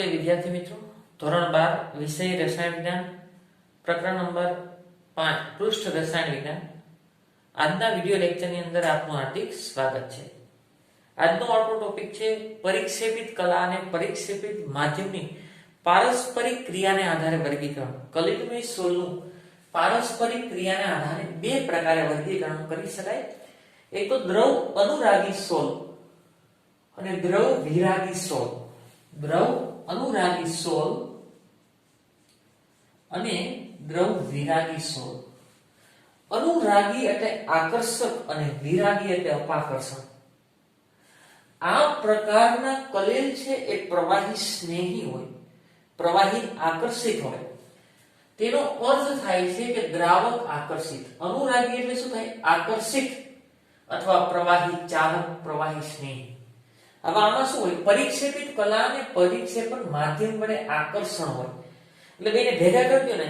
નમસ્તે વિદ્યાર્થી મિત્રો, ધોરણ 12 વિષય રસાયણ વિજ્ઞાન, પ્રકરણ નંબર 5 પૃષ્ઠ રસાયણ વિજ્ઞાન. આજના વિડિયો લેક્ચરની અંદર આપનું હાર્દિક સ્વાગત છે. આજનો આપણો ટોપિક છે પરિક્ષેપિત કલા અને પરિક્ષેપિત માધ્યમની પારસ્પરિક ક્રિયાને આધારે વર્ગીકરણ. કલિલમય સોલનું પારસ્પરિક ક્રિયાને આધારે બે પ્રકારે વર્ગીકરણ કરી શકાય. એક તો દ્રવ અનુરાગી સોલ અને દ્રવ વિરાગી સોલ. દ્રવ અનુરાગી સોલ અને દ્રવ વિરાગી સોલ. અનુરાગી એટલે આકર્ષક અને વિરાગી એટલે અપાકર્ષક. આ પ્રકારના કલેલ છે એ પ્રવાહી સ્નેહી હોય, પ્રવાહી આકર્ષિત હોય. તેનો અર્થ થાય છે કે દ્રાવક આકર્ષિત. અનુરાગી એટલે શું થાય? આકર્ષિત અથવા પ્રવાહી ચાલક, પ્રવાહી સ્નેહી. હવે આમાં શું હોય? પરિક્ષેપિત કલા અને પરિક્ષેપણ માધ્યમ વડે આકર્ષણ હોય. એટલે બેને ભેગા કરી દો ને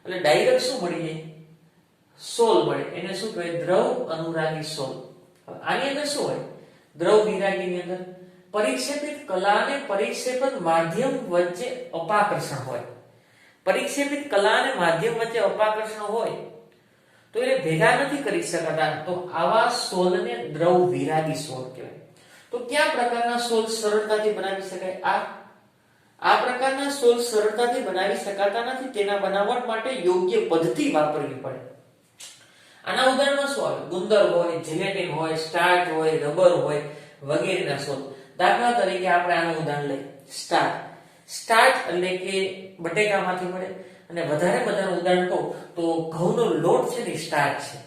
એટલે ડાયરેક્ટ શું મળી જાય? સોલ મળે. એને શું કહેવાય? દ્રવ અનુરાગી સોલ. આની અંદર શું હોય? દ્રવ વિરાગીની અંદર પરિક્ષેપિત કલા અને પરિક્ષેપણ માધ્યમ વચ્ચે અપાકર્ષણ હોય. પરિક્ષેપિત કલા અને માધ્યમ વચ્ચે અપાકર્ષણ હોય તો એને ભેગા નથી કરી શકાતા. તો આવા સોલને દ્રવ વિરાગી સોલ કહેવાય. તો કયા પ્રકારના સોલ સરળતાથી બનાવી શકાય? આ પ્રકારના સોલ સરળતાથી બનાવી શકાતા નથી. તેના બનાવટ માટે યોગ્ય પદ્ધતિ વાપરવી પડે. આના ઉદાહરણમાં શું આવે? ગુંદર હોય, જેલેટિન હોય, સ્ટાર્ચ હોય, રબર હોય વગેરેના સોલ. દાખલા તરીકે આપણે આનું ઉદાહરણ લઈએ. સ્ટાર્ચ. સ્ટાર્ચ એટલે કે બટેકામાંથી મળે. અને વધારે ઉદાહરણ કહું તો ઘઉંનો લોટ છે ને સ્ટાર્ચ છે.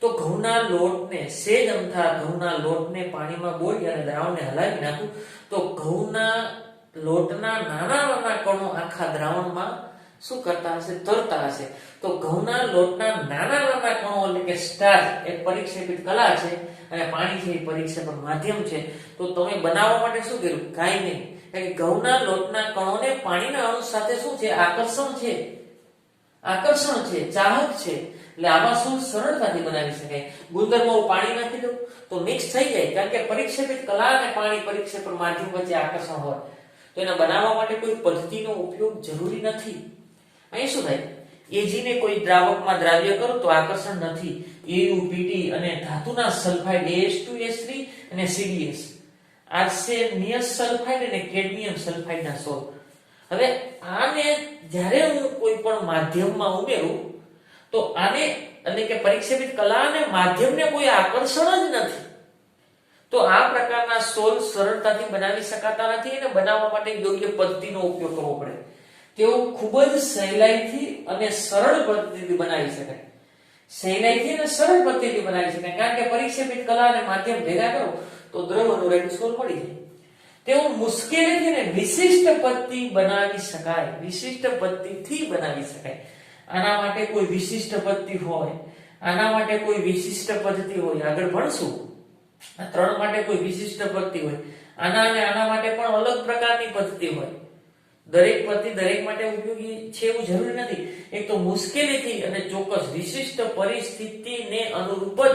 તો ઘઉંના લોટને સેજ અમથા ઘઉંના લોટને પાણીમાં બોળી અને દ્રાવણને હલાવી નાખું તો ઘઉંના લોટના નાના કણો આખા દ્રાવણમાં શું કરતા હશે? તરતા હશે. તો ઘઉંના લોટના નાના કણો એટલે કે સ્ટાર્ચ એ પરિક્ષેપિત કલા છે અને પાણી છે એ પરિક્ષેપણ માધ્યમ છે. તો તમે બનાવવા માટે શું કર્યું? કાંઈ નહીં. કારણ કે ઘઉંના લોટના કણોને પાણીના અણુ સાથે શું છે? આકર્ષણ છે, ચાહક છે. એટલે આવા સોલ સરળતાથી બનાવી શકાય. ગુંદરમાં પાણી નાખી દો તો મિક્સ થઈ જાય, કારણ કે પરિક્ષેપિત કલા અને પાણી પરિક્ષેપણ માધ્યમ વચ્ચે આકર્ષણ હોય. તો એને બનાવવા માટે કોઈ પદ્ધતિનો ઉપયોગ જરૂરી નથી. અહીં શું થાય? એજીને કોઈ દ્રાવકમાં દ્રાવ્ય કરો તો આકર્ષણ નથી. AuPT અને ધાતુના સલ્ફાઇડ AS2S3 અને CdS, આર્સેનિયસ સલ્ફાઇડ અને કેડમિયમ સલ્ફાઇડના સોલ. હવે આને જ્યારે હું કોઈ પણ માધ્યમમાં ઉમેરું તો આને એટલે કે પરિક્ષેપિત કલા અને માધ્યમને કોઈ આકર્ષણ જ નથી. તો આ પ્રકારના સોલ સરળતાથી બનાવી શકાતા નથી. અને બનાવવા માટે યોગ્ય પદ્ધતિનો ઉપયોગ કરવો પડે. તેઓ ખૂબ જ સહેલાઈથી અને સરળ પદ્ધતિથી બનાવી શકાય. કારણ કે પરિક્ષેપિત કલા અને માધ્યમ ભેગા કરો તો દ્રવ અનુરાગી સોલ મળી જાય. તેઓ મુશ્કેલીથી અને વિશિષ્ટ પદ્ધતિ બનાવી શકાય. આના માટે કોઈ વિશિષ્ટ પદ્ધતિ હોય, આગળ ભણશું. આ ત્રણ માટે કોઈ વિશિષ્ટ પદ્ધતિ હોય. આના અને આના માટે પણ અલગ પ્રકારની પદ્ધતિ હોય. દરેક પદ્ધતિ દરેક માટે ઉપયોગી છે એવું જરૂરી નથી. એક તો મુશ્કેલીથી અને ચોક્કસ વિશિષ્ટ પરિસ્થિતિને અનુરૂપ જ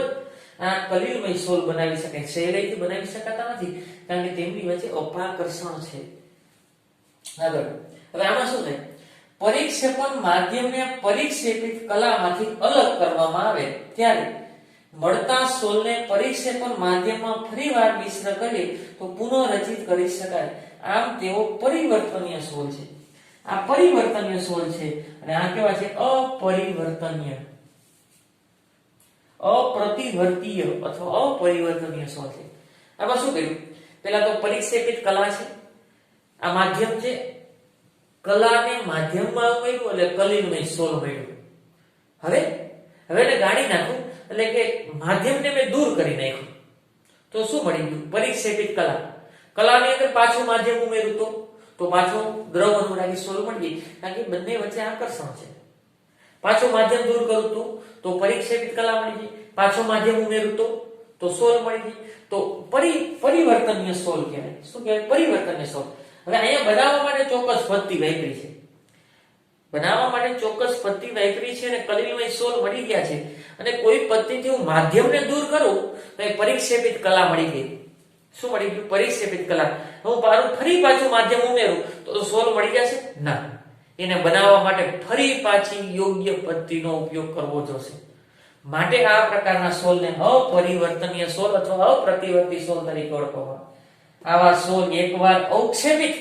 આ કલિલમય સોલ બનાવી શકાય. સહેલાઈથી બનાવી શકાતા નથી, કારણ કે તેમની વચ્ચે અપાકર્ષણ છે. આગળ હવે આમાં શું થાય? પરિક્ષેપણ માધ્યમને પરિક્ષેપિત કલામાંથી અલગ કરવામાં આવે ત્યારે મળતા સોલને પરિક્ષેપણ માધ્યમમાં ફરીવાર મિશ્ર કરી તો પુનઃરચિત કરી શકાય. આમ તેઓ પરિવર્તનીય સોલ છે. આ પરિવર્તનીય સોલ છે અને આ કેવા છે? અપરિવર્તનીય, અપ્રતિવર્તીય અથવા અપરિવર્તનીય સોલ છે. આમાં શું કર્યું? પહેલા તો પરિક્ષેપિત કલા છે, આ માધ્યમ છે. કલાને માધ્યમમાં ઉમેર્યું એટલે કલિલમય સોલ મળ્યું. હવે એને ગાળી નાખું એટલે કે માધ્યમને મેં દૂર કરી નાખ્યું તો શું મળી ગયું? પરિક્ષેપિત કલા. કલાની અંદર પાછું માધ્યમ ઉમેર્યું તો પાછું દ્રવ અનુરાગી સોલ મળી ગઈ, કારણ કે બંને વચ્ચે આકર્ષણ છે. પાછું માધ્યમ દૂર કરું તો પરિક્ષેપિત કલા મળી ગઈ. પાછું માધ્યમ ઉમેર્યું તો સોલ મળી ગઈ. તો પરિવર્તનીય સોલ કહેવાય. શું કહેવાય? પરિવર્તનીય સોલ. હવે અહીંયા બનાવવા માટે ચોક્કસ પદ્ધતિ વાપરી છે. અને કલિલમય સોલ મળી ગયા છે. અને કોઈ પદ્ધતિથી હું માધ્યમને દૂર કરું તો એ પરિક્ષેપિત કલા મળી ગઈ. શું મળી ગયું? પરિક્ષેપિત કલા. હું ફરી પાછું માધ્યમ ઉમેરું તો સોલ મળી જશે? ના, એને બનાવવા માટે ફરી પાછી યોગ્ય પદ્ધતિનો ઉપયોગ કરવો જોશે. માટે આ પ્રકારના સોલને અપરિવર્તનીય સોલ અથવા અપ્રતિવર્તી સોલ તરીકે ઓળખવામાં. આવા સોલ એકવાર અવક્ષેપિત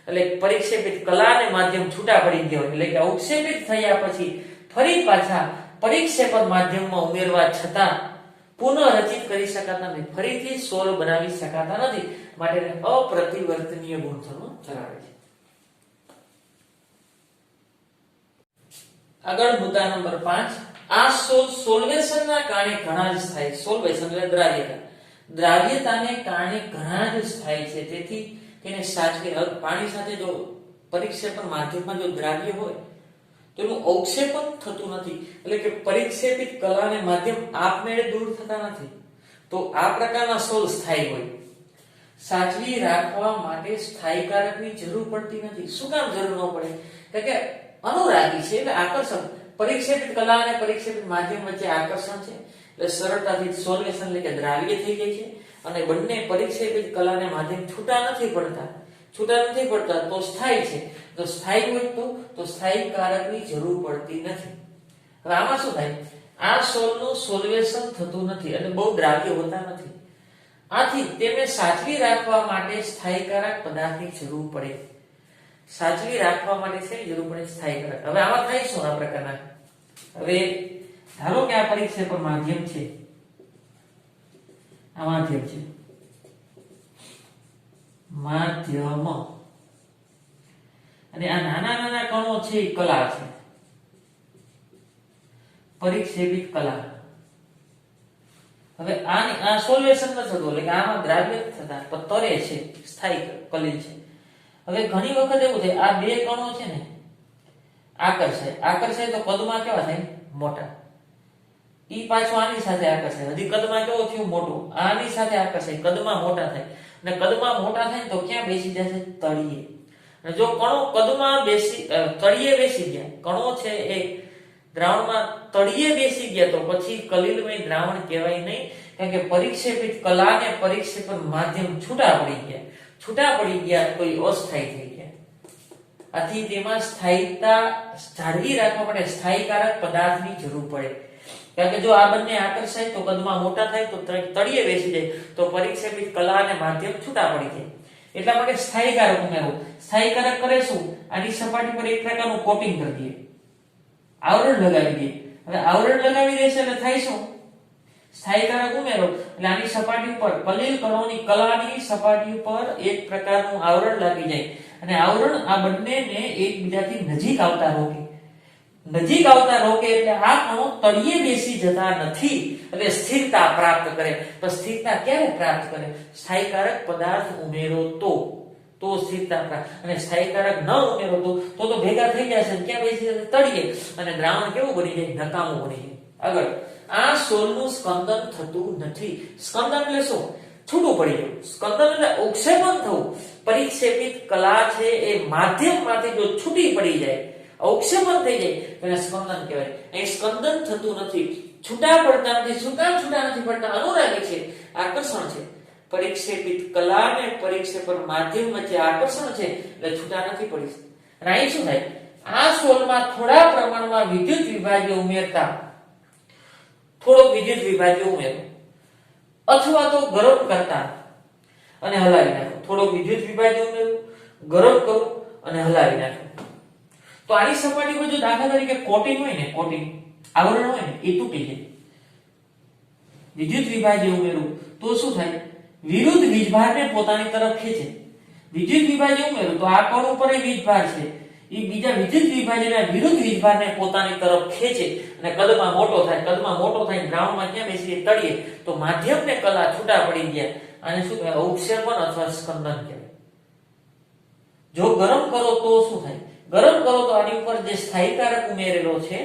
એટલે પરિક્ષેપિત કલાને માધ્યમ છૂટા પડી ગયા એટલે કે અવક્ષેપિત થયા પછી ફરી પાછા પરિક્ષેપણ માધ્યમમાં ઉમેરવા છતાં પુનઃરચિત કરી શકાતા નથી, ફરીથી સોલ બનાવી શકાતા નથી. માટે અપ્રતિવર્તનીય ગુણધર્મો ધરાવે છે. આગળ મુદ્દા નંબર 5. આ સોલ સોલ્વેશનના કારણે ઘણા જ સ્થાયી. સોલ્વેશન એટલે દ્રાવ્યતા. દ્રાવ્યતાને કારણે ઘણા જ સ્થાયી છે. તેથી તેને સાચવી પાણી સાથે જો પરિક્ષેપણ માધ્યમમાં જો દ્રાવ્ય હોય તો એનું અવક્ષેપણ થતું નથી, એટલે કે પરિક્ષેપિત કલાને માધ્યમ આપમેળે દૂર થતા નથી. તો આ પ્રકારના સોલ સ્થાયી હોય. સાચવી રાખવા માટે સ્થાયીકારકની જરૂર પડતી નથી. શું કામ જરૂર ન પડે? કારણ કે અનુરાગી છે એટલે આકર્ષણ. પરિક્ષેપિત કલા અને પરિક્ષેપિત માધ્યમ વચ્ચે આકર્ષણ છે એટલે સરળતાથી સોલ્વેશન એટલે કે દ્રાવ્ય થઈ જાય છે. અને બંને પરિક્ષેપિત કલાને માધ્યમ છૂટા નથી પડતા તો સ્થાયી છે. તો સ્થાયી હોય તો સ્થાયીકારકની જરૂર પડતી નથી. હવે આમાં શું થાય? આ સોલનું સોલ્વેશન થતું નથી એટલે બહુ દ્રાવ્ય હોતા નથી. આથી તેને સાચવી રાખવા માટે સ્થાયીકારક પદાર્થની જરૂર પડે. સાચવી રાખવા માટે શેની જરૂર પડે? સ્થાયીકારક. હવે આમાં થાય શું આ પ્રકારના? હવે ધારો કે આ પરિક્ષેપણ માધ્યમ છે, આ માધ્યમ છે, માધ્યમ અને આ નાના નાના કણો છે એ કલા છે, પરિક્ષેપિત કલા. હવે આ સોલ્યુશન ન થતું એટલે કે આમાં દ્રાવ્ય થતા પણ તરે છે, સ્થાયી કલિલ છે. હવે ઘણી વખત એવું થાય આ બે કણો છે ને આકર્ષાય તો કદમાં કેવા થાય? મોટા. ઈ પાછું આની સાથે આકર્ષાય, હજી કદમાં કેવો થયું? મોટું. આની સાથે આકર્ષાય, કદમાં મોટા થાય. અને કદમાં મોટા થાય તો ક્યાં બેસી જશે? તળિયે. અને જો કણો કદમાં તળિયે બેસી ગયા, કણો છે એ દ્રાવણમાં તળિયે બેસી ગયા તો પછી કલિલમય દ્રાવણ કહેવાય નહીં. કારણ કે પરિક્ષેપિત કલા ને પરિક્ષેપણ માધ્યમ છૂટા પડી ગયા તો એ અસ્થાયી થઈ ગયા. આથી તેમાં સ્થાયીતા જાળવી રાખવા માટે સ્થાયીકારક પદાર્થની જરૂર પડે. કારણ કે જો આ બંને આકર્ષાય તો કદમાં મોટા થાય તો તળિયે બેસી જાય તો પરિક્ષેપિત કલા અને માધ્યમ છૂટા પડી જાય. એટલા માટે સ્થાયીકારક ઉમેરવું. સ્થાયીકારક કરે શું? આની સપાટી પર એક પ્રકારનું કોટિંગ કરી દઈએ, આવરણ લગાવી દઈએ. હવે આવરણ લગાવી દેશે એટલે થાય શું? સ્થાયીકારક ઉમેરો એટલે આની સપાટી ઉપર કલિલ કણોની કલાની સપાટી ઉપર એક પ્રકારનું આવરણ લાગી જાય અને આવરણ આ બંનેને એકબીજાથી નજીક આવતા રોકે એટલે આ કણો તળિયે બેસી જતા નથી એટલે સ્થિરતા પ્રાપ્ત કરે. તો સ્થિરતા ક્યારે પ્રાપ્ત કરે? સ્થાયીકારક પદાર્થ ઉમેરો તો સ્થિરતા પ્રાપ્ત. અને સ્થાયીકારક ન ઉમેરો તો ભેગા થઈ જશે, ક્યાં બેસી જશે? તળિયે. અને દ્રાવણ કેવું બની જાય? નકામું બની જાય. આગળ આ સોલનું સ્કંદન થતું નથી. સ્કંદન એટલે શું? છૂટું પડી ગયું. સ્કંદન એટલે અવક્ષેપણ થવું. પરિક્ષેપિત કલા છે એ માધ્યમમાંથી જો છૂટી પડી જાય, અવક્ષેપણ થઈ જાય તો એને સ્કંદન કહેવાય. અહીં સ્કંદન થતું નથી, છૂટા પડતા નથી. શું કામ છૂટા નથી પડતા? અનુરાગી છે, આકર્ષણ છે. પરિક્ષેપિત કલા ને પરિક્ષેપણ માધ્યમ વચ્ચે આકર્ષણ છે એટલે છૂટા નથી પડી. અને અહીં શું થાય? આ સોલમાં થોડા પ્રમાણમાં વિદ્યુત વિભાજ્ય ઉમેરતા અથવા તો ગરમ કરતા અને હલાવી નાખો. થોડોક વિદ્યુત વિભાજ્ય ઉમેરવું, ગરમ કરવું અને હલાવી નાખવું. તો આની સપાટી પર જો દાખલા તરીકે કોટિંગ હોય ને, આવરણ હોય ને, એ તૂટી જાય. વિદ્યુત વિભાજ્ય ઉમેરવું તો શું થાય? વિરુદ્ધ વીજભારને પોતાની તરફ ખેંચે. વિદ્યુત વિભાજ્ય ઉમેરવું તો આ કણ ઉપર વીજભાર છે, એ બીજા વિદ્યુત વિભાજ્યના વિરુદ્ધ વીજભારને પોતાની તરફ ખેંચે અને કદમાં મોટો થાય ગ્રાઉન્ડમાં ક્યાં બેસી? તળિયે. તો માધ્યમ ને કલા છૂટા પડી ગયા. આને શું કહેવાય? અવક્ષેપણ અથવા સ્કંદન કહેવાય. જો ગરમ કરો તો શું થાય? ગરમ કરો તો આની ઉપર જે સ્થાયીકારક ઉમેરેલો છે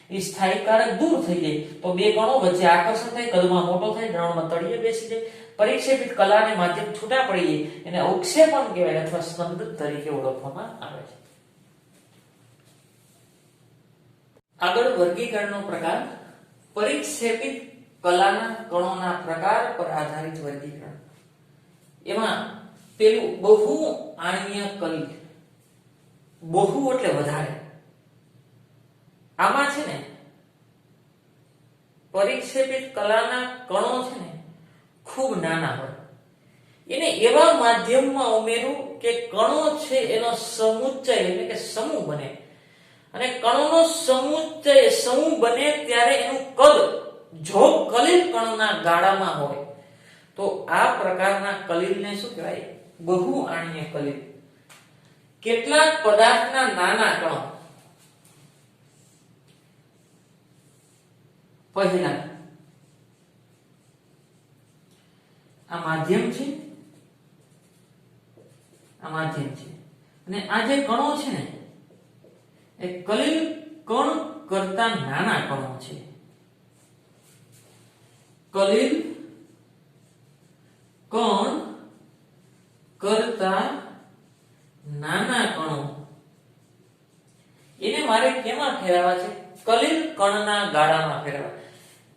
એ સ્થાયીકારક દૂર થઈ જાય તો બે કણો વચ્ચે આકર્ષણ થાય, કદમાં મોટો થાય, દ્રાવણમાં તળિયે બેસી જાય. પરિક્ષેપિત કલાને માધ્યમ છૂટા પડી જાય એને અવક્ષેપણ કહેવાય અથવા સ્કંદન તરીકે ઓળખવામાં આવે છે. આગળ વર્ગીકરણનો પ્રકાર. પરિક્ષેપિત કલાના કણોના પ્રકાર પર આધારિત વર્ગીકરણ. એમાં પેલું બહુ આણ્વીય કલિલ, બહુ એટલે વધારે, આમાં છે ને પરિક્ષેપિત કલાના કણો છે ને ખૂબ નાના હોય, એને એવા માધ્યમમાં ઉમેરું કે કણો છે એનો સમુચ્ચય એટલે કે સમૂહ બને, અને કણોનો સમૂહ બને ત્યારે એનું કદ જો કલિલ કણના ગાળામાં હોય તો આ પ્રકારના કલિલને શું કહેવાય? બહુ આણ્વીય કલિલ. કેટલાક પદાર્થના નાના કણો, પહેલા આ માધ્યમ છે, આ માધ્યમ છે, અને આ જે કણો છે ને એ કલિલ કણ કરતા નાના કણો છે. કલિલ કણ કરતા નાના કણો એને મારે કેમાં ફેરવવા છે? કલિલ કણના ગાળામાં ફેરવવા.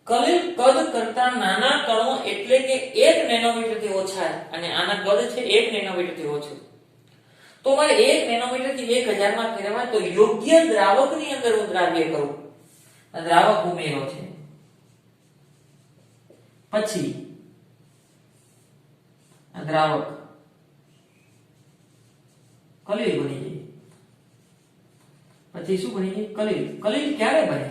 કલિલ કદ કરતા નાના કણો એટલે કે 1 નેનોમીટર થી ઓછા, અને આના કદ છે 1 નેનોમીટર થી ઓછું, તો મારે 1 નેનોમીટર થી 1000 માં ફેરવવા. તો યોગ્ય દ્રાવકની અંદર હું દ્રાવ્ય કરું, દ્રાવક ઉમેરો છે, પછી આ દ્રાવક કલિલ બની જાય. પછી શું બની જાય? કલિલ. કલિલ ક્યારે બને?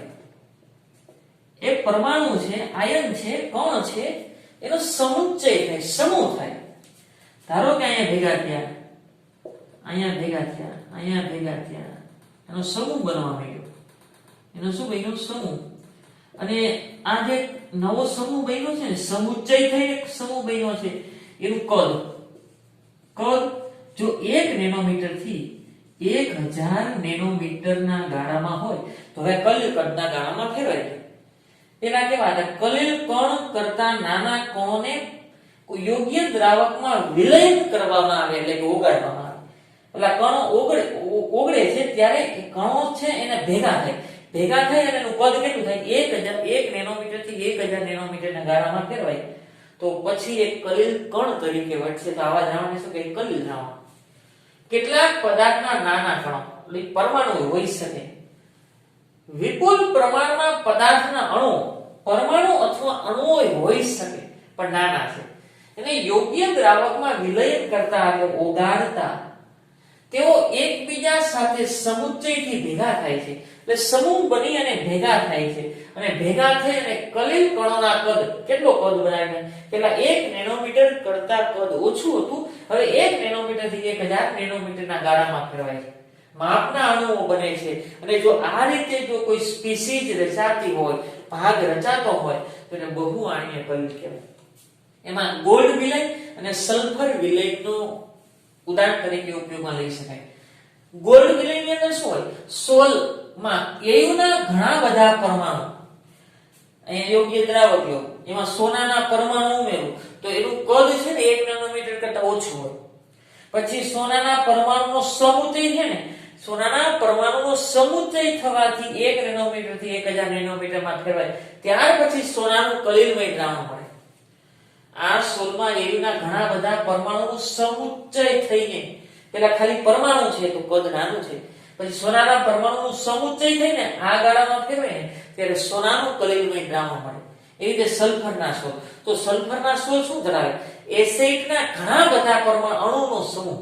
એક પરમાણુ છે, આયન છે, કણ છે, એનો સમુચ્ચય થાય, સમૂહ થાય. ધારો કે અહીંયા ભેગા થયા, અહીંયા ભેગા થયા, અહીંયા ભેગા થયા, એનો સમૂહ બનવા માંડ્યો. એનો શું બન્યો? સમૂહ. અને આ જે નવો સમૂહ બન્યો છે ને, સમુચ્ચય થઈને સમૂહ બન્યો છે, એનું કદ જો 1 નેનોમીટર થી 1000 નેનોમીટરના ગાળામાં હોય તો હવે કલિલ કદના ગાળામાં ફેરવાય છે. પેલા કેવા હતા? કલિલ કણ કરતા નાના કણોને યોગ્ય દ્રાવકમાં વિલયન કરવામાં આવે, એટલે કે ઓગાળવામાં આવે. પેલા કણો ઓગળે છે ત્યારે એ કણો છે એને ભેગા થાય અને એનું કદ કેટલું થાય? 1 નેનોમીટર થી 1000 નેનોમીટરના ગાળામાં ફેરવાય તો પછી એક કલિલ કણ તરીકે વધશે. તો આવા દ્રાવણને શું કહે? કલિલ દ્રાવણ. કેટલાક પદાર્થના નાના કણો એટલે પરમાણુ હોઈ શકે, વિપુલ પ્રમાણમાં પદાર્થના અણુ, પરમાણુ અથવા અણુઓ હોઈ શકે પણ નાના છે, એને યોગ્ય દ્રાવકમાં વિલયન કરતા એટલે ઓગાળતા તેઓ એકબીજા સાથે સમુચ્ચયથી ભેગા થાય છે, એટલે સમૂહ બની અને ભેગા થાય છે, અને ભેગા થઈ અને કલિલ કણોના કદ, કેટલો કદ બનાવે? પેલા 1 નેનોમીટર કરતા કદ ઓછું હતું, હવે 1 નેનોમીટર થી 1000 નેનોમીટરના ગાળામાં ફેરવાય છે, માપના અણુઓ બને છે. અને જો આ રીતે જો કોઈ સ્પીસીઝ રચાતી હોય, ભાગ રચાતો હોય તો એને બહુ આણ્વીય કલિલ કહેવાય. એમાં ગોલ્ડ વિલય અને સલ્ફર વિલયનો ઉદાહરણ તરીકે ઉપયોગમાં લઈ શકાય. ગોલ્ડ વિલયની અંદર શું હોય? સોલમાં એયુના ઘણા બધા પરમાણુ, અહીંયા યોગ્ય દ્રાવક લો, એમાં સોનાના પરમાણુ ઉમેરો તો એનું કદ છે ને 1 નેનોમીટર કરતા ઓછું હોય. પછી સોનાના પરમાણુનો સમુચ્ચય છે ને, સોનાના પરમાણુનો સમુચ્ચય થવાથી 1 નેનોમીટર થી 1000 નેનોમીટરમાં ફેરવાય, ત્યાર પછી સોનાનું કલિલમય દ્રાવણ મળે. આ સોલમાં એયુના ઘણા બધા પરમાણુનો સમુચ્ચય થઈને, પેલા ખાલી પરમાણુ છે તો કદ નાનું છે, પછી સોનાના પરમાણુનો સમુચ્ચય થઈને આ ગાળામાં ફેરવાય ને ત્યારે સોનાનું કલિલમય દ્રાવણ મળે. એવી રીતે સલ્ફરના સોલ, તો સલ્ફરના સોલ શું ધરાવે? એસાઇડના ઘણા બધા પરમાણુ અણુનો સમૂહ.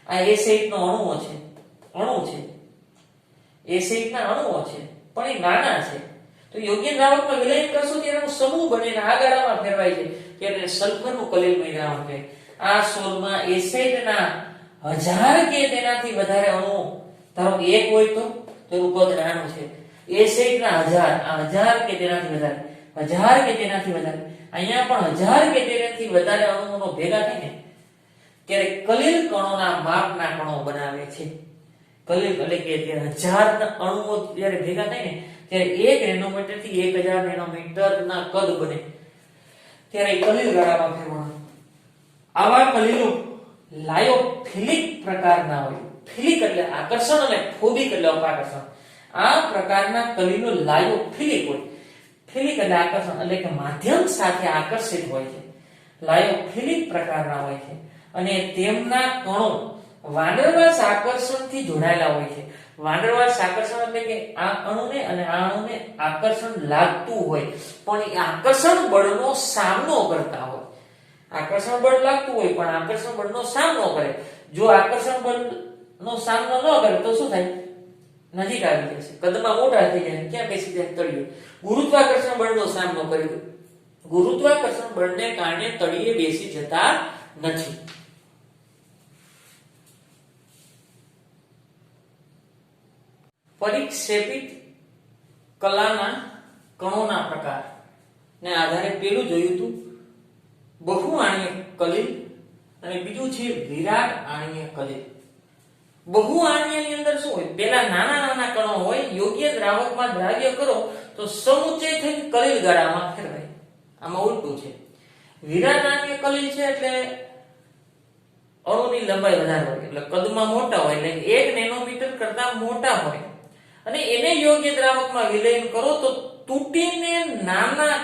આ એસાઇડનો અણુ છે, એસાઇડના અણુઓ છે પણ એ નાના છે, તો યોગ્ય દ્રાવકમાં વિલયન કરશો ત્યારે એનો સમૂહ બનીને આ ગાળામાં ફેરવાય છે ત્યારે સલ્ફરનું કલિલમય દ્રાવણ છે. આ સોલમાં એસાઇડના 1000 કે તેનાથી વધારે અણુઓ, ધારો કે 1 હોય તો એનું કદ નાનું છે. એસાઇડના 1000 કે તેનાથી વધારે, 1000 કે તેનાથી વધારે, અહીંયા પણ 1000 કે તેનાથી વધારે અણુઓનો ભેગા થાય ને ત્યારે કલિલ કણોના માપના કણો બનાવે છે. કલિલ એટલે કે 1000 અણુઓ જ્યારે ભેગા થાય ને ત્યારે 1 નેનોમીટર થી 1000 નેનોમીટરના કદ બને ત્યારે કલિલ ગાળામાં ફેરવાના. આવા કલિલો લાયોફિલિક પ્રકારના હોય. ફિલિક એટલે આકર્ષણ અને ફોબિક એટલે અપાકર્ષણ. આ પ્રકારના કલિલો લાયોફિલિક હોય. ફિલિક એટલે આકર્ષણ એટલે કે માધ્યમ સાથે આકર્ષિત હોય છે. લાયોફિલિક પ્રકારના હોય છે અને તેમના કણો વાંદરવાસ આકર્ષણથી જોડાયેલા હોય છે. વાંદરવાસ આકર્ષણ એટલે કે આ અણુને અને આ અણુને આકર્ષણ લાગતું હોય પણ એ આકર્ષણ બળનો સામનો કરતા હોય. આકર્ષણ બળ લાગતું હોય પણ આકર્ષણ બળનો સામનો કરે. જો આકર્ષણ બળનો સામનો ન કરે તો શું થાય? નજીક આવી જશે, કદમાં મોટા થઈ જાય, ક્યાં બેસી જાય? તળિયે. ગુરુત્વાકર્ષણ બળનો સામનો કરે. ગુરુત્વાકર્ષણ બળને કારણે તળિયે બેસી જતા નથી. પરિક્ષેપિત કલાના કણોના પ્રકાર ને આધારે પેલું જોયું હતું બહુઆણીય કલિલ અને બીજું છે વિરાટ આણીય કલિલ. બહુઆણીયની અંદર શું હોય? પેલા નાના નાના કણો હોય, યોગ્ય દ્રાવકમાં દ્રાવ્ય કરો તો સમુચ્ચય થઈને કલિલ ગાળામાં ફેરવાય. આમાં ઉલટું છે. વિરાટ આણીય કલિલ છે એટલે અણુની લંબાઈ વધારે હોય, એટલે કદમાં મોટા હોય, એટલે 1 નેનોમીટર કરતા મોટા હોય અને એને યોગ્ય દ્રાવકમાં વિલયન કરો તો તૂટીને નાના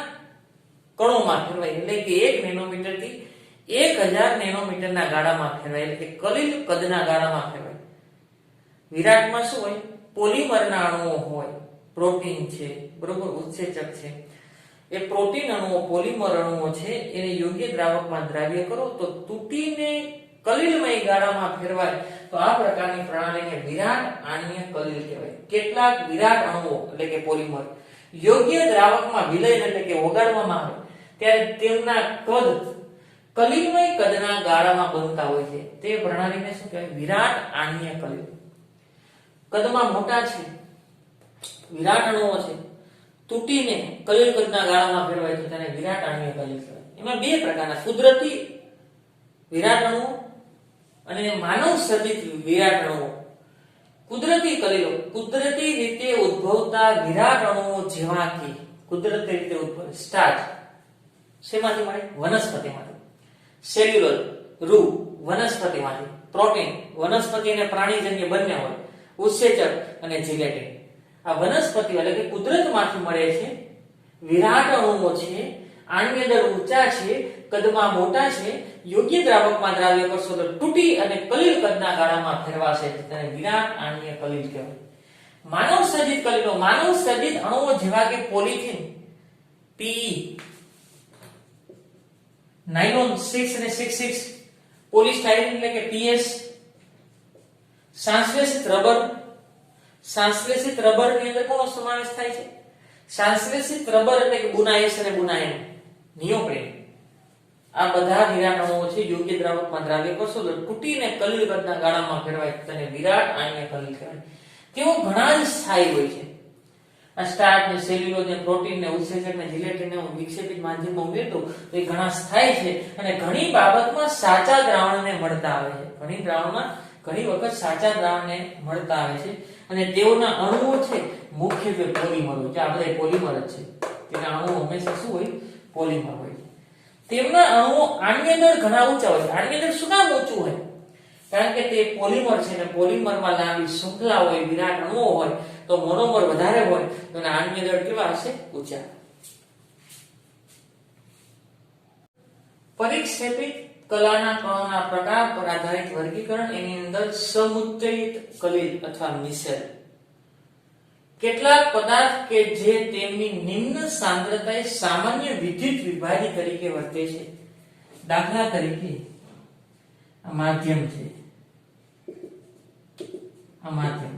કણોમાં ફેરવાય, એટલે કે 1 નેનોમીટર થી 1000 નેનોમીટરના ગાળામાં ફેરવાય, એટલે કે કલિલ કદના ગાળામાં ફેરવાય. વિરાટમાં શું હોય? પોલિમરના અણુઓ હોય, પ્રોટીન છે, બરોબર, ઉત્સેચક છે. એ પ્રોટીન અણુઓ, પોલિમર અણુઓ છે, એને યોગ્ય દ્રાવકમાં દ્રાવ્ય કરો તો તૂટીને કલિલમય ગાળામાં ફેરવાય. તો આ પ્રકારની પ્રણાલીને વિરાટ આણીય કલિલ કહેવાય. કેટલાક વિરાટ અણુઓ એટલે કે પોલિમર યોગ્ય દ્રાવકમાં વિલયન એટલે કે ઓગાળવામાં આવે ત્યારે તેમના કદ કલિલમય કદના ગાળામાં બનતા હોય છે. તે પ્રણાલીને શું કહેવાય? વિરાટ આણીય કલિલ. કદમાં મોટા છે, વિરાટ અણુઓ છે, તૂટીને કલિલ કદના ગાળામાં ફેરવાય તો તેને વિરાટ આણીય કલિલ કહેવાય. એમાં બે પ્રકારના કુદરતી વિરાટ અણુઓ અને માનવ સર્જિત વિરાટ અણુઓ. કુદરતી કલિલો કુદરતી રીતે ઉદ્ભવતા વિરાટ અણુઓ જેવા કે કુદરતી રીતે ઉદ્ભવ સ્ટાર્ચ શેમાંથી મળે? વનસ્પતિમાંથી. સેલ્યુલર રૂ વનસ્પતિમાંથી. પ્રોટીન વનસ્પતિ અને પ્રાણીજન્ય બંને હોય. ઉત્સેચક અને જીલેટિન આ વનસ્પતિ એટલે કે કુદરતમાંથી મળે છે. વિરાટ અણુઓ છે, આણ્વીય દળ ઊંચા છે, કદમાં મોટા છે, યોગ્ય દ્રાવકમાં દ્રાવ્ય કરશો તો તૂટી અને કલિલ કદના ગાળામાં ફેરવાશે, તેને વિરાટ આણીય કલિલ કહેવાય. માનવ સર્જિત કલિલો માનવ સર્જિત અણુઓ જેવા કે પોલિથીન, પીઈ, નાયલોન 6 અને 6 પોલિસ્ટાયરીન એટલે કે પીએસ, સંશ્લેષિત રબર ની અંદર કોનો સમાવેશ થાય છે? સંશ્લેષિત રબર એટલે કે બુનાયસ અને બુનાયન, નિયોપ્રેન. આ બધા વિરાટ અણુઓ છે, યોગ્ય દ્રાવકમાં દ્રાવ્ય કરશો તો તૂટીને કલિલ કદના ગાળામાં ફેરવાય, તેને વિરાટ આણીય કલિલ કહેવાય. તેઓ ઘણા જ સ્થાયી હોય છે. આ સ્ટાર્ચ ને સેલ્યુલોઝ ને પ્રોટીન ને ઉત્સેચક ને જીલેટિન ને વિક્ષેપિત માધ્યમમાં ઉમેરતો તો એ ઘણા સ્થાયી છે અને ઘણી બાબતમાં સાચા દ્રાવણને મળતા આવે છે. ઘણી વખત સાચા દ્રાવણને મળતા આવે છે અને તેઓના અણુઓ છે મુખ્યત્વે પોલિમર હોય છે. આ બધા પોલિમર જ છે. તેના અણુઓ હંમેશા શું હોય? પોલિમર હોય છે. તેમના અણુઓ આણ્વીય દળ ઘણા ઊંચા હોય છે. આણ્વીય દળ શું કામ ઊંચું હોય? કારણ કે તે પોલિમર છે ને પોલિમરમાં લાંબી શૃંખલા હોય, વિરાટ અણુઓ હોય તો મોનોમર વધારે હોય તો આણ્વીય દળ કેવા હશે? ઊંચા. પરિક્ષેપિત કલાના કણોના પ્રકાર પર આધારિત વર્ગીકરણ. એની અંદર સમુચ્ચયિત કલિલ અથવા મિસેલ. કેટલાક પદાર્થ કે જે તેમની નિમ્ન સાંદ્રતાએ સામાન્ય વિદ્યુત વિભાજી તરીકે વર્તે છે. દાખલા તરીકે આ માધ્યમ છે, આ માધ્યમ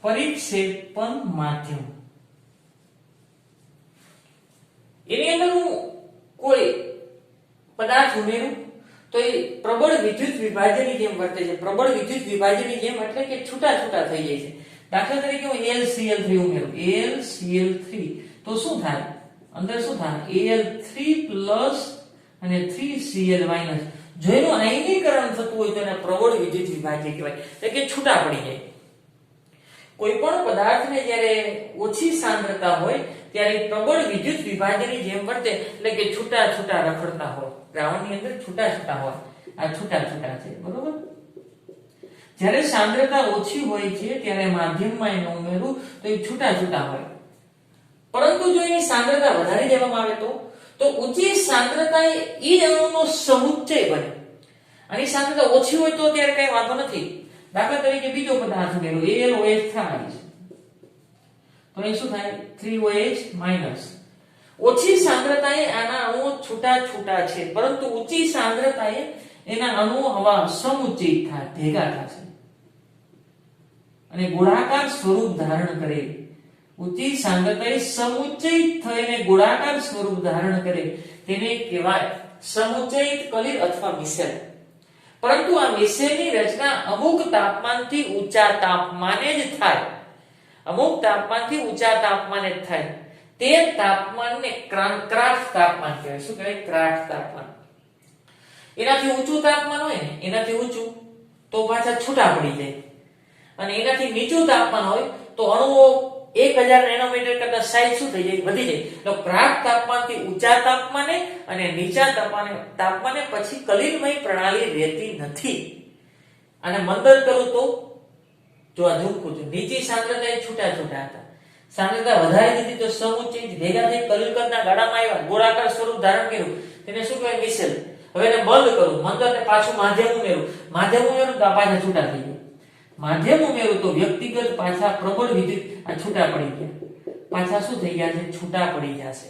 પરિક્ષેપણ માધ્યમ. એની અંદર હું કોઈ પદાર્થ ઉમેરું તો એ પ્રબળ વિદ્યુત વિભાજનની જેમ વર્તે છે. પ્રબળ વિદ્યુત વિભાજનની જેમ એટલે કે છૂટા છૂટા થઈ જાય છે. દાખલા તરીકે હું LCl3 ઉમેરું, LCl3 તો શું થાય? અંદર શું થાય? Al3 પ્લસ અને 3Cl માઈનસ. જો એનું આયનીકરણ થતું હોય તો એને પ્રબળ વિદ્યુત વિભાજ્ય કહેવાય, એટલે કે છૂટા પડી જાય. કોઈ પણ પદાર્થને જ્યારે ઓછી સાંદ્રતા હોય ત્યારે પ્રબળ વિદ્યુત વિભાજનની જેમ વર્તે, એટલે કે છૂટા છૂટા રખડતા હોય. દ્રાવણની અંદર છૂટા છૂટા હોય. આ છૂટા છૂટા છે, બરોબર. જ્યારે સાંદ્રતા ઓછી હોય છે ત્યારે માધ્યમમાં એને ઉમેરું તો એ છૂટા છૂટા હોય. પરંતુ જો એની સાંદ્રતા વધારી દેવામાં આવે તો ઊંચી સાંદ્રતાએ ઈ જ અણુનો સમુચ્ચય બને. આની સાંદ્રતા ઓછી હોય તો ત્યારે કઈ વાંધો નથી. દાખલા તરીકે બીજો પદાર્થ મેળવો AlOH થાય છે તો એ શું થાય 3OH માઈનસ. ઓછી સાંદ્રતાએ આના અણુઓ છૂટા છૂટા છે, પરંતુ ઊંચી સાંદ્રતાએ એના અણુઓ હવા સમુચ્ચિત થાય, ભેગા થશે અને ગોળાકાર સ્વરૂપ ધારણ કરે. ઊંચી સાંદ્રતાએ સમુચ્ચયિત થઈને ગોળાકાર સ્વરૂપ ધારણ કરે તેને કહેવાય સમુચ્ચયિત કલિલ અથવા મિસેલ. પરંતુ આ મિસેલની રચના અમુક તાપમાનથી ઊંચા તાપમાને જ થાય. અમુક તાપમાનથી ઊંચા તાપમાને જ થાય. તે તાપમાનને ક્રાફ્ટ તાપમાન કહેવાય. શું કહેવાય? ક્રાફ્ટ તાપમાન. એનાથી ઊંચું તાપમાન હોય ને, એનાથી ઊંચું તો પાછા છૂટા પડી જાય, અને એનાથી નીચું તાપમાન હોય તો અણુઓ 1000 નેનોમીટર કરતા સાઈઝ શું થઈ જાય? વધી જાય. તો ક્રાફ્ટ તાપમાનથી ઊંચા તાપમાને અને નીચા તાપમાને પછી કલિલમય પ્રણાલી રહેતી નથી. અને મંદર કરું તો જો આ ઝૂકું છું, નીચી સાંદ્રતાએ છૂટા છૂટા હતા, સાંદ્રતા વધારે દીધી તો સમુચ્ચય ભેગા થઈ કલિલકદના ગાડામાં આવ્યા, ગોળાકાર સ્વરૂપ ધારણ કર્યું, તેને શું કહેવાય? મિસેલ. હવે એને બંધ કરું, મંદરને પાછું માધ્યમ ઉમેરું, માધ્યમ ઉમેરું તો આ પાછા છૂટા થઈ ગયા. માધ્યમ ઉમેરું તો વ્યક્તિગત પાછા પ્રબળ વિદ્યુત આ છૂટા પડી ગયા, પાછા શું થઈ ગયા છે? છૂટા પડી જશે,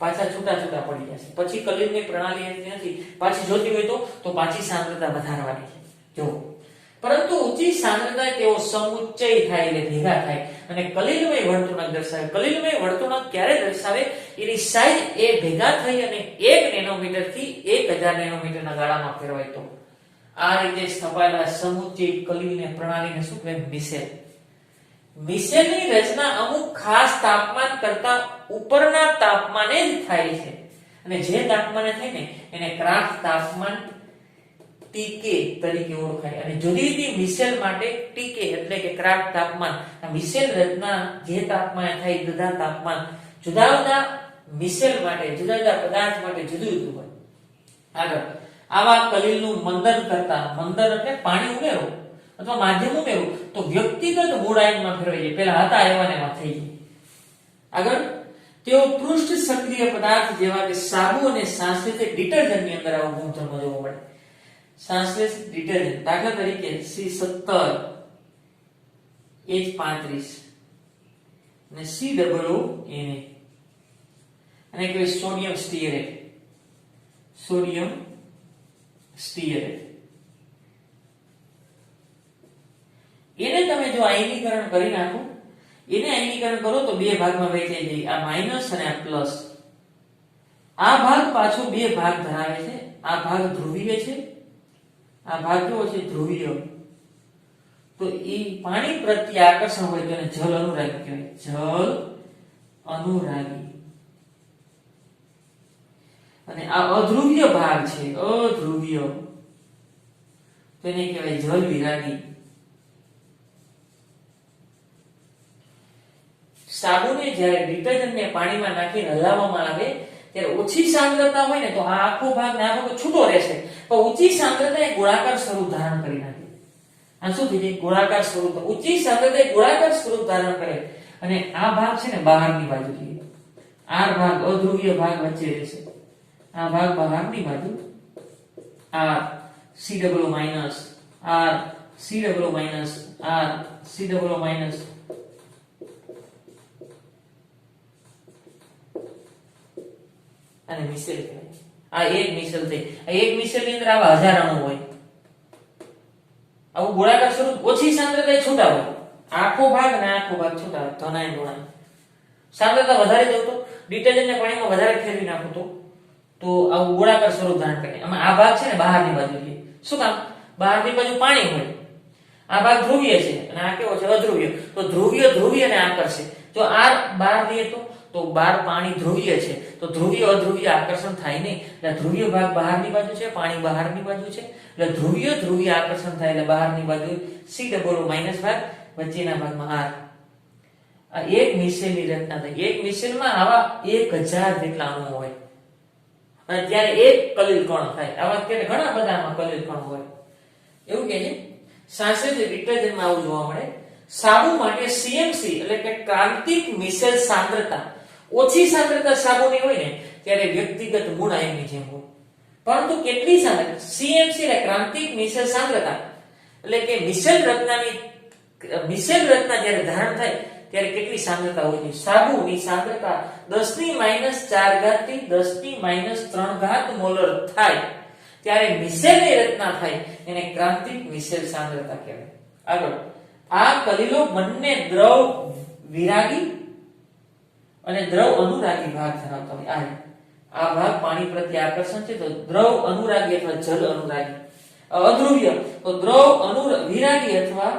પાછા છૂટા છૂટા પડી જશે. પછી કલિલની પ્રણાલી એવી નથી, પાછી જોતી હોય તો પાછી સાંદ્રતા વધારવાની છે. જો પરંતુ ઊંચી સાંદ્રતાએ તેઓ સમુચ્ચય થાય એટલે ભેગા થાય અને કલિલમય વર્તણૂક દર્શાવે. કલિલમય વર્તણૂક ક્યારે દર્શાવે? એની સાઈઝ એ ભેગા થઈ અને 1 નેનોમીટર થી 1000 નેનોમીટરના ગાળામાં ફેરવાય તો. આ રીતે સ્થપાયેલા સમુચ્ચય કલિલને પ્રણાલીને શું કહેવાય? મિસેલ. મિસેલની રચના અમુક ખાસ તાપમાન કરતા ઉપરના તાપમાને જ થાય છે, અને જે તાપમાને થાય ને એને ક્રાફ્ટ તાપમાન ટીકે તરીકે ઓળખાય. અને જુદી જુદી મિસેલ માટે ટીકે એટલે કે ક્રાફ્ટ તાપમાન, આ મિસેલ રચના જે તાપમાને થાય જુદા તાપમાન જુદા જુદા મિસેલ માટે જુદા જુદા પદાર્થ માટે જુદું જુદું હોય. આગળ આવા કલિલનું મંદન કરતા, મંદન એટલે પાણી ઉમેરો અથવા માધ્યમ ઉમેરો તો વ્યક્તિગત મૂળ આયનમાં ફેરવાઈ જાય, પેલા હતા એવા ને એવા થઈ જાય. આગળ તેઓ પૃષ્ઠ સક્રિય પદાર્થ જેવા કે સાબુ અને સાંશ્લેષિત ડિટર્જન્ટની અંદર આવા ગુણધર્મો જોવા મળે. સાંશ્લેષિત ડિટર્જન્ટ દાખલા તરીકે C17 H35 અને COONA અને કહેવાય સોડિયમ સ્ટીઅરેટ. સોડિયમ સ્ટીઅરેટ એને તમે જો આયનીકરણ કરી નાખો, એને આયનીકરણ કરો તો બે ભાગમાં વહેંચાઈ જાય, આ માઈનસ અને આ પ્લસ. આ ભાગ પાછો બે ભાગ ધરાવે છે. આ ભાગ ધ્રુવીય છે, આ ભાગ કેવો છે? ધ્રુવીય. તો એ પાણી પ્રત્યે આકર્ષણ હોય તો એને જલ અનુરાગી કહેવાય. જલ અનુરાગી. અને આ અધ્રુવીય ભાગ છે, અધ્રુવીય, તેને કહેવાય જલ વિરાગી. સાબુને જ્યારે ડિટર્જન્ટને પાણીમાં નાખીને હલાવવામાં આવે ત્યારે ઓછી સાંદ્રતા હોય ને તો આ આખો ભાગ ને આ ભાગ છૂટો રહેશે, પણ ઊંચી સાંદ્રતાએ ગોળાકાર સ્વરૂપ ધારણ કરી નાખે. આ શું થઈ જાય? ગોળાકાર સ્વરૂપ. ઊંચી સાંદ્રતાએ ગોળાકાર સ્વરૂપ ધારણ કરે અને આ ભાગ છે ને બહારની બાજુ જઈએ. આ ભાગ અધ્રુવીય ભાગ વચ્ચે રહેશે, આ ભાગ બહારની બાજુ. આ COO માઈનસ, આ COO માઈનસ, આ COO માઈનસ. અને મિસેલ કહેવાય. આ એક મિસેલ થઈ. આ એક મિસેલ ની અંદર આવા 1000 અણુ હોય. આવું ગોળાકાર સ્વરૂપ, ઓછી સાંદ્રતાએ છૂટા હોય. આખો ભાગ ને આખો ભાગ છૂટા હોય, ધનાય ગુણાય. સાંદ્રતા વધારે દઉં તો ડિટર્જન્ટને પાણીમાં વધારે ફેરવી નાખું તો આવું ગોળાકાર સ્વરૂપ ધારણ કરે. આમાં આ ભાગ છે ને બહારની બાજુ છે. શું કામ? બહારની બાજુ પાણી હોય. આ ભાગ ધ્રુવીય છે અને આ કેવો છે? અધ્રુવીય. તો ધ્રુવીય ધ્રુવીયને આકર્ષે. જો આ બહાર દે તો બહાર પાણી ધ્રુવીય છે, તો ધ્રુવીય અધ્રુવીય આકર્ષણ થાય નહીં. એટલે ધ્રુવીય ભાગ બહારની બાજુ છે, પાણી બહારની બાજુ છે, એટલે ધ્રુવીય ધ્રુવીય આકર્ષણ થાય એટલે બહારની બાજુ COO માઈનસ ભાગ, વચ્ચેના ભાગમાં R. આ એક મિસેલની રચના થઈ. એક મિસેલમાં આવા 1000 જેટલા અણુ હોય અને ત્યારે એક કલિલ કણ થાય. આવા ઘણા બધા આમાં કલિલ કણ હોય. એવું કે છે સાંશ્લેષિત ડિટર્જન્ટમાં આવું જોવા મળે. સાબુ માટે CMC એટલે કે ક્રાંતિક મિસેલ સાંદ્રતા ઓછી સાંદ્રતા સાબુની હોય ને ત્યારે વ્યક્તિગત મૂળ આયનની જેમ હોય. પરંતુ કેટલી સાંદ્રતા CMC એટલે ક્રાંતિક મિશ્ર સાંદ્રતા એટલે કે મિશ્ર રચના જ્યારે ધારણ થાય ત્યારે કેટલી સાંદ્રતા હોય છે? સાબુની સાંદ્રતા 10 ની -4 ઘાત થી 10 ની -3 ઘાત મોલર થાય ત્યારે મિશ્રની રચના થાય એને ક્રાંતિક મિશ્ર સાંદ્રતા કહેવાય. આગળ આ કલીલો બંને દ્રવ વિરાગી અને દ્રવ અનુરાગી ભાગ ધરાવતા હોય. આ ભાગ પાણી પ્રત્યે આકર્ષણ છે તો દ્રવ અનુરાગી અથવા જલ અનુરાગી. અધ્રુવ્ય તો દ્રવ વિરાગી અથવા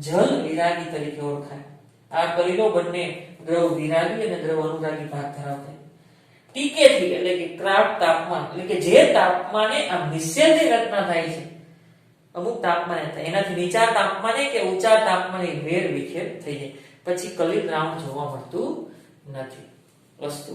જલ વિરાગી તરીકે ઓળખાય. આ કલીલો બંને દ્રવ વિરાગી અને દ્રવ અનુરાગી ભાગ ધરાવતા હોય. ટીકેથી એટલે કે ક્રાફ્ટ તાપમાન એટલે કે જે તાપમાને આ મિશ્રની રચના થાય છે અમુક તાપમાને થાય એનાથી નીચા તાપમાને કે ઊંચા તાપમાને વેર વિખેર થઈ જાય પછી કલીલ દ્રાવણ જોવા મળતું નથી. વસ્તુ